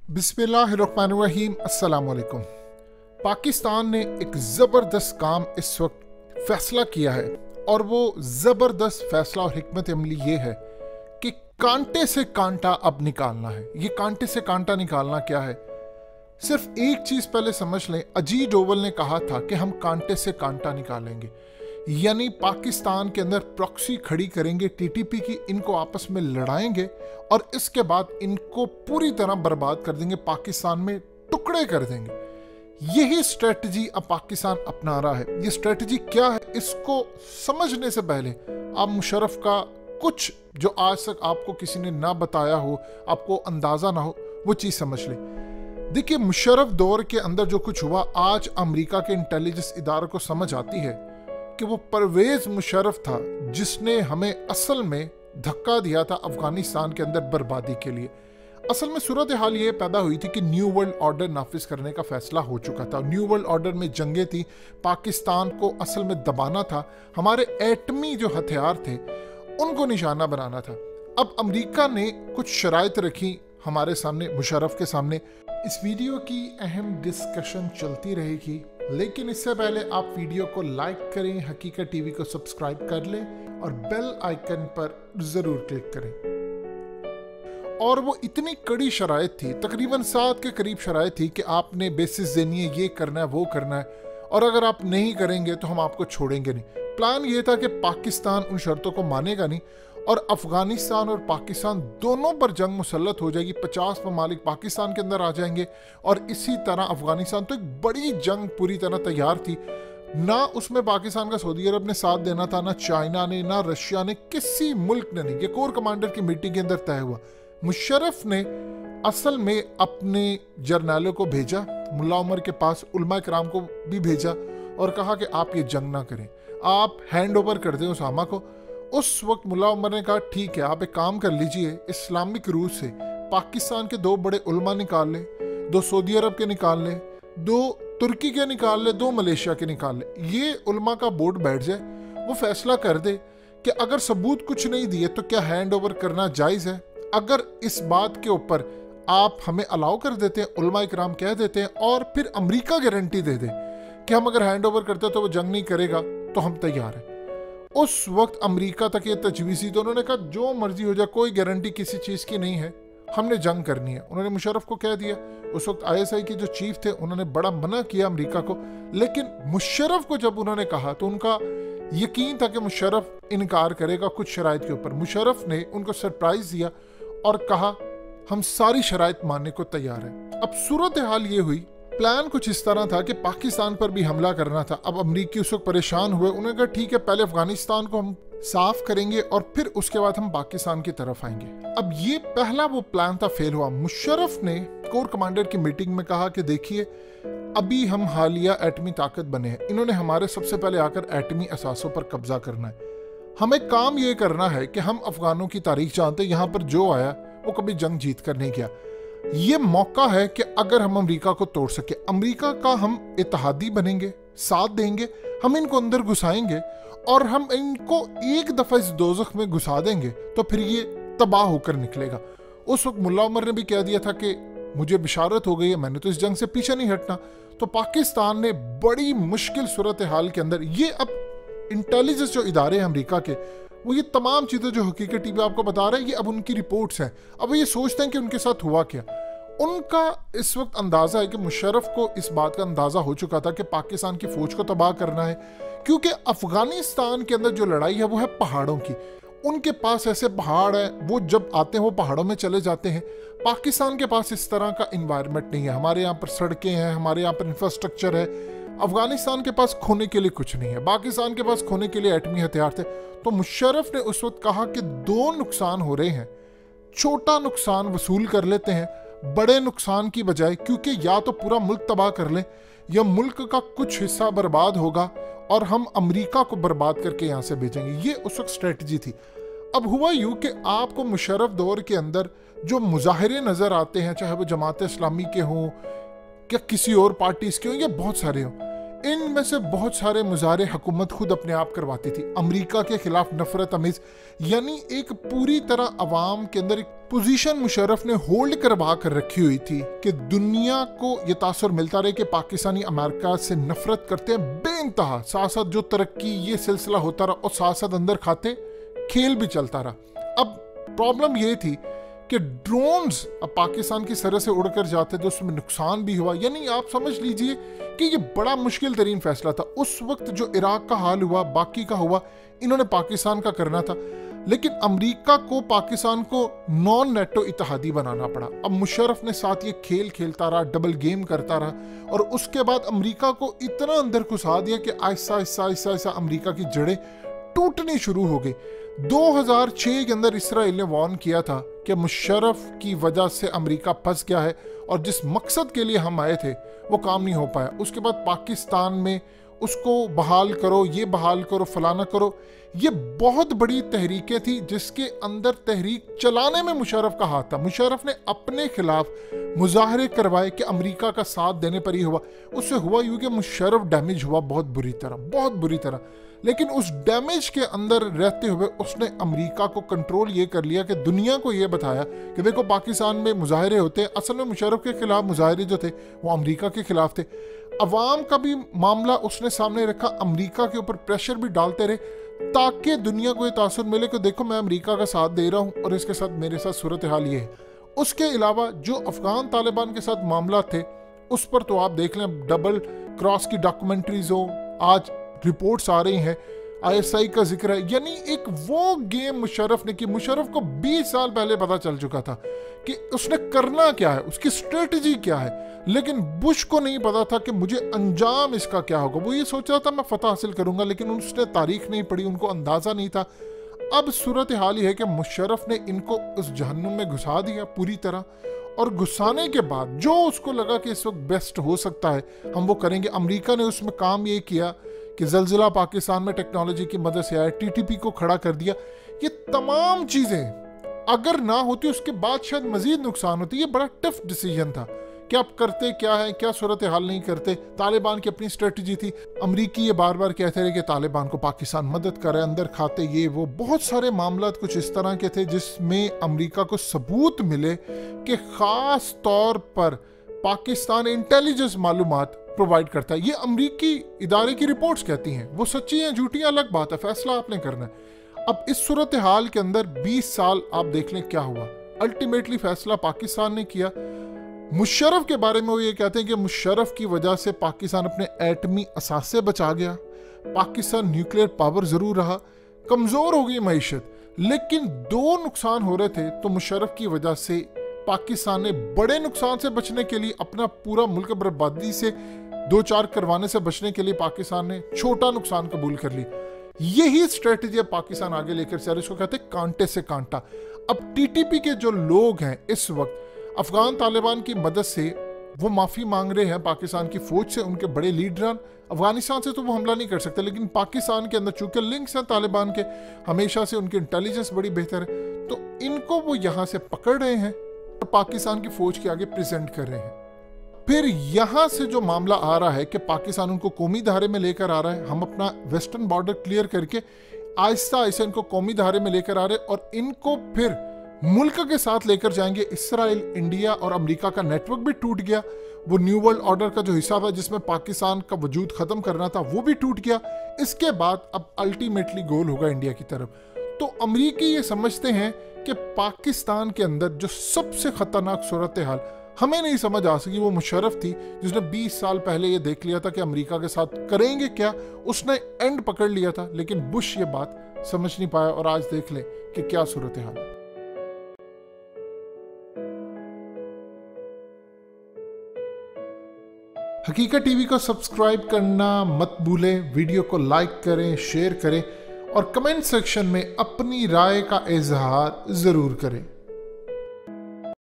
बिस्मिल्लाहिर्रहमानिर्रहीम। अस्सलाम वालेकुम। पाकिस्तान ने एक ज़बरदस्त काम इस वक्त फैसला किया है और वो ज़बरदस्त फैसला और हिकमत अमली ये है कि कांटे से कांटा अब निकालना है। ये कांटे से कांटा निकालना क्या है? सिर्फ एक चीज़ पहले समझ लें, अजीत डोवल ने कहा था कि हम कांटे से कांटा निकालेंगे, यानी पाकिस्तान के अंदर प्रॉक्सी खड़ी करेंगे टीटीपी की, इनको आपस में लड़ाएंगे और इसके बाद इनको पूरी तरह बर्बाद कर देंगे, पाकिस्तान में टुकड़े कर देंगे। यही स्ट्रेटजी अब पाकिस्तान अपना रहा है। ये स्ट्रेटजी क्या है, इसको समझने से पहले आप मुशर्रफ का कुछ जो आज तक आपको किसी ने ना बताया हो, आपको अंदाजा ना हो, वो चीज़ समझ ले। देखिए, मुशर्रफ दौर के अंदर जो कुछ हुआ, आज अमेरिका के इंटेलिजेंस इदारों को समझ आती है कि वो परवेज मुशर्रफ था जिसने हमें असल में धक्का दिया था अफगानिस्तान के अंदर बर्बादी के लिए। असल में सूरत हाल ये पैदा हुई थी कि न्यू वर्ल्ड ऑर्डर नाफिज करने का फैसला हो चुका था। न्यू वर्ल्ड ऑर्डर में जंगें थी, पाकिस्तान को असल में दबाना था, हमारे एटमी जो हथियार थे उनको निशाना बनाना था। अब अमेरिका ने कुछ शराइत रखी हमारे सामने, मुशर्रफ के सामने। इस वीडियो की अहम डिस्कशन चलती रहेगी, लेकिन इससे पहले आप वीडियो को लाइक करें, हकीकत टीवी को सब्सक्राइब कर लें और बेल आइकन पर जरूर क्लिक करें। और वो इतनी कड़ी शराइत थी, तकरीबन 7 के करीब शराइत थी कि आपने बेसिस देनी है, ये करना है, वो करना है, और अगर आप नहीं करेंगे तो हम आपको छोड़ेंगे नहीं। प्लान ये था कि पाकिस्तान उन शर्तों को मानेगा नहीं और अफगानिस्तान और पाकिस्तान दोनों पर जंग मुसल्लत हो जाएगी। 50 ममालिक पाकिस्तान के अंदर आ जाएंगे और इसी तरह अफगानिस्तान, तो एक बड़ी जंग पूरी तरह तैयार थी। ना उसमें पाकिस्तान का सऊदी अरब ने साथ देना था, ना चाइना ने, ना रशिया ने, किसी मुल्क ने नहीं। ये कोर कमांडर की मीटिंग के अंदर तय हुआ। मुशर्रफ ने असल में अपने जर्नैलों को भेजा मुल्ला उमर के पास, उलमा कराम को भी भेजा और कहा कि आप ये जंग ना करें, आप हैंड ओवर कर दें उसामा को। उस वक्त मुल्ला उमर ने कहा ठीक है, आप एक काम कर लीजिए, इस्लामिक रूट से पाकिस्तान के 2 बड़े उलमा निकाल ले, 2 सऊदी अरब के निकाल ले, 2 तुर्की के निकाल ले, 2 मलेशिया के निकाल ले। ये उलमा का बोर्ड बैठ जाए, वो फैसला कर दे कि अगर सबूत कुछ नहीं दिए तो क्या हैंड ओवर करना जायज़ है। अगर इस बात के ऊपर आप हमें अलाउ कर देते हैं, उलमा इकराम कह देते हैं, और फिर अमेरिका गारंटी दे दे कि हम अगर हैंड ओवर करते हैं तो वो जंग नहीं करेगा, तो हम तैयार हैं। उस वक्त अमेरिका तक ये तजवीज़ थी, तो उन्होंने कहा जो मर्जी हो जाए, कोई गारंटी किसी चीज़ की नहीं है, हमने जंग करनी है। उन्होंने मुशर्रफ को कह दिया। उस वक्त ISI के जो चीफ थे उन्होंने बड़ा मना किया अमेरिका को, लेकिन मुशर्रफ को जब उन्होंने कहा तो उनका यकीन था कि मुशर्रफ इनकार करेगा कुछ शराइत के ऊपर। मुशर्रफ ने उनको सरप्राइज दिया और कहा हम सारी शराइत मानने को तैयार हैं। अब सूरत हाल ये हुई, प्लान कुछ इस तरह था कि पाकिस्तान पर भी हमला करना था। अब अमरीकी उस वक्त परेशान हुए, उन्होंने कहा ठीक है, पहले अफगानिस्तान को हम साफ करेंगे और फिर उसके बाद हम पाकिस्तान की तरफ आएंगे। अब ये पहला वो प्लान था, फेल हुआ। मुशर्रफ ने कोर कमांडर की मीटिंग में कहा कि देखिए, अभी हम हालिया एटमी ताकत बने हैं, इन्होंने हमारे सबसे पहले आकर एटमी असासों पर कब्जा करना है। हमें काम ये करना है कि हम अफगानों की तारीख जानते, यहाँ पर जो आया वो कभी जंग जीत कर नहीं गया। ये मौका है कि अगर हम अमेरिका को तोड़ सके, अमेरिका का हम इत्तेहादी बनेंगे, साथ देंगे, हम इनको अंदर घुसाएंगे और हम इनको एक दफा इस दोज़ख में घुसा देंगे तो फिर ये तबाह होकर निकलेगा। उस वक्त मुल्ला उमर ने भी कह दिया था कि मुझे बिशारत हो गई है, मैंने तो इस जंग से पीछे नहीं हटना। तो पाकिस्तान ने बड़ी मुश्किल सूरत हाल के अंदर, ये अब इंटेलिजेंस जो इदारे हैं अमेरिका के, वो ये तमाम चीज़ें जो हकीकत टीवी आपको बता रहे हैं, ये अब उनकी रिपोर्ट्स हैं। अब ये सोचते हैं कि उनके साथ हुआ क्या। उनका इस वक्त अंदाज़ा है कि मुशर्रफ को इस बात का अंदाज़ा हो चुका था कि पाकिस्तान की फ़ौज को तबाह करना है, क्योंकि अफ़गानिस्तान के अंदर जो लड़ाई है वो है पहाड़ों की। उनके पास ऐसे पहाड़ हैं, वो जब आते हैं वो पहाड़ों में चले जाते हैं। पाकिस्तान के पास इस तरह का इन्वायरमेंट नहीं है। हमारे यहाँ पर सड़कें हैं, हमारे यहाँ पर इंफ्रास्ट्रक्चर है। अफगानिस्तान के पास खोने के लिए कुछ नहीं है, पाकिस्तान के पास खोने के लिए एटमी हथियार थे। तो मुशर्रफ ने उस वक्त कहा कि 2 नुकसान हो रहे हैं, छोटा नुकसान वसूल कर लेते हैं बड़े नुकसान की बजाय, क्योंकि या तो पूरा मुल्क तबाह कर लें या मुल्क का कुछ हिस्सा बर्बाद होगा और हम अमेरिका को बर्बाद करके यहाँ से भेजेंगे। ये उस वक्त स्ट्रेटजी थी। अब हुआ यूँ कि आपको मुशर्रफ दौर के अंदर जो मुजाहरे नज़र आते हैं, चाहे वो जमात इस्लामी के हों या किसी और पार्टीज़ के हों या बहुत सारे हों, इनमें से बहुत सारे मुजाहरे हुकूमत खुद अपने आप करवाती थी। अमेरिका के खिलाफ नफरत अमीज, यानी एक पूरी तरह अवाम के अंदर एक पोजीशन मुशर्रफ ने होल्ड करवा कर रखी हुई थी कि दुनिया को ये तासुर मिलता रहे कि पाकिस्तानी अमेरिका से नफरत करते हैं बेइंतहा। साथ साथ जो तरक्की ये सिलसिला होता रहा और साथ साथ अंदर खाते खेल भी चलता रहा। अब प्रॉब्लम ये थी कि ड्रोन्स अब पाकिस्तान की सरहद से उड़कर जाते थे, उसमें नुकसान भी हुआ। यानी आप समझ लीजिए कि ये बड़ा मुश्किल तरीन फैसला था। उस वक्त जो इराक का हाल हुआ, बाकी का हुआ, इन्होंने पाकिस्तान का करना था, लेकिन अमेरिका को पाकिस्तान को नॉन नेटो इत्तेहादी बनाना पड़ा। अब मुशर्रफ ने साथ ये खेल खेलता रहा, डबल गेम करता रहा, और उसके बाद अमेरिका को इतना अंदर घुसा दिया कि आहिस्ता आहिस्ता आहिस्ता आहिस्ता अमेरिका की जड़ें टूटनी शुरू हो गई। 2006 के अंदर इसराइल ने वार्न किया था कि मुशर्रफ की वजह से अमेरिका फंस गया है और जिस मकसद के लिए हम आए थे वो काम नहीं हो पाया। उसके बाद पाकिस्तान में उसको बहाल करो, ये बहाल करो, फलाना करो, ये बहुत बड़ी तहरीकें थी जिसके अंदर तहरीक चलाने में मुशर्रफ का हाथ था। मुशर्रफ ने अपने खिलाफ मुजाहरे करवाए कि अमेरिका का साथ देने पर ही हुआ। उससे हुआ यूं कि मुशर्रफ डैमेज हुआ बहुत बुरी तरह। लेकिन उस डैमेज के अंदर रहते हुए उसने अमेरिका को कंट्रोल ये कर लिया कि दुनिया को ये बताया कि देखो पाकिस्तान में मुजाहरे होते हैं। असल में मुशर्रफ के खिलाफ मुजाहरे जो थे वो अमेरिका के खिलाफ थे। अवाम का भी मामला उसने सामने रखा, अमेरिका के ऊपर प्रेशर भी डालते रहे ताकि दुनिया को ये तासुर मिले कि देखो मैं अमेरिका का साथ दे रहा हूँ और इसके साथ मेरे साथ सूरत हाल ये है। उसके अलावा जो अफगान तालिबान के साथ मामला थे उस पर तो आप देख लें, डबल क्रॉस की डॉक्यूमेंट्रीज हो, आज रिपोर्ट्स आ रही हैं, ISI का जिक्र है। यानी एक वो गेम मुशर्रफ ने की। मुशर्रफ को 20 साल पहले पता चल चुका था कि उसने करना क्या है, उसकी स्ट्रेटजी क्या है, लेकिन बुश को नहीं पता था कि मुझे अंजाम इसका क्या होगा। वो ये सोच रहा था मैं फतह हासिल करूंगा, लेकिन उसने तारीख नहीं पढ़ी, उनको अंदाजा नहीं था। अब सूरत हाल ही है कि मुशर्रफ ने इनको उस जहन्नुम में घुसा दिया पूरी तरह, और घुसाने के बाद जो उसको लगा कि इस वक्त बेस्ट हो सकता है हम वो करेंगे। अमेरिका ने उसमें काम ये किया कि जलजिला पाकिस्तान में टेक्नोलॉजी की मदद से आया, TTP को खड़ा कर दिया। ये तमाम चीजें अगर ना होती उसके बाद शायद मजीद नुकसान होती। ये बड़ा टफ डिसीजन था कि आप करते क्या है, क्या सूरत हाल नहीं करते। तालिबान की अपनी स्ट्रेटजी थी, अमरीकी ये बार बार कहते रहे कि तालिबान को पाकिस्तान मदद करे, अंदर खाते, ये वो बहुत सारे मामला कुछ इस तरह के थे जिसमें अमरीका को सबूत मिले कि खास तौर पर पाकिस्तान इंटेलिजेंस मालूमात प्रोवाइड करता है। ये अमरीकी इदारे की रिपोर्ट्स कहती हैं, वो सच्ची हैं झूठी अलग बात है, फैसला आपने करना है। अब इस सूरत हाल के अंदर 20 साल आप देख लें क्या हुआ। अल्टीमेटली फैसला पाकिस्तान ने किया। मुशर्रफ के बारे में वो ये कहते हैं कि मुशर्रफ की वजह से पाकिस्तान अपने एटमी असासे बचा गया। पाकिस्तान न्यूक्लियर पावर जरूर रहा, कमजोर हो गई मईशत, लेकिन 2 नुकसान हो रहे थे। तो मुशर्रफ की वजह से पाकिस्तान ने बड़े नुकसान से बचने के लिए, अपना पूरा मुल्क बर्बादी से 2-4 करवाने से बचने के लिए पाकिस्तान ने छोटा नुकसान कबूल कर ली। यही स्ट्रेटेजी पाकिस्तान आगे लेकर चल रहा है, इसको कहते हैं कांटे से कांटा। अब TTP के जो लोग हैं इस वक्त अफगान तालिबान की मदद से वो माफी मांग रहे हैं पाकिस्तान की फौज से, उनके बड़े लीडरान। अफगानिस्तान से तो वो हमला नहीं कर सकते, लेकिन पाकिस्तान के अंदर चूंकि लिंक्स हैं तालिबान के, हमेशा से उनकी इंटेलिजेंस बड़ी बेहतर है, तो इनको वो यहाँ से पकड़ रहे हैं और पाकिस्तान की फौज के आगे प्रेजेंट कर रहे हैं। फिर यहां से जो मामला आ रहा है कि पाकिस्तान उनको कौमी धारे में लेकर आ रहा है, हम अपना वेस्टर्न बॉर्डर क्लियर करके आहिस्ता आहिस्ता इनको कौमी धारे में लेकर आ रहे हैं और इनको फिर मुल्क के साथ लेकर जाएंगे। इसराइल, इंडिया और अमेरिका का नेटवर्क भी टूट गया। वो न्यू वर्ल्ड ऑर्डर का जो हिस्सा था जिसमें पाकिस्तान का वजूद खत्म करना था वो भी टूट गया। इसके बाद अब अल्टीमेटली गोल होगा इंडिया की तरफ। तो अमेरिकी ये समझते हैं कि पाकिस्तान के अंदर जो सबसे खतरनाक सूरत हाल हमें नहीं समझ आ सकी, वो मुशर्रफ थी जिसने 20 साल पहले ये देख लिया था कि अमेरिका के साथ करेंगे क्या, उसने एंड पकड़ लिया था। लेकिन बुश ये बात समझ नहीं पाया और आज देख ले कि क्या सूरत हाल है। हकीकत टीवी को सब्सक्राइब करना मत भूलें, वीडियो को लाइक करें, शेयर करें और कमेंट सेक्शन में अपनी राय का इजहार जरूर करें।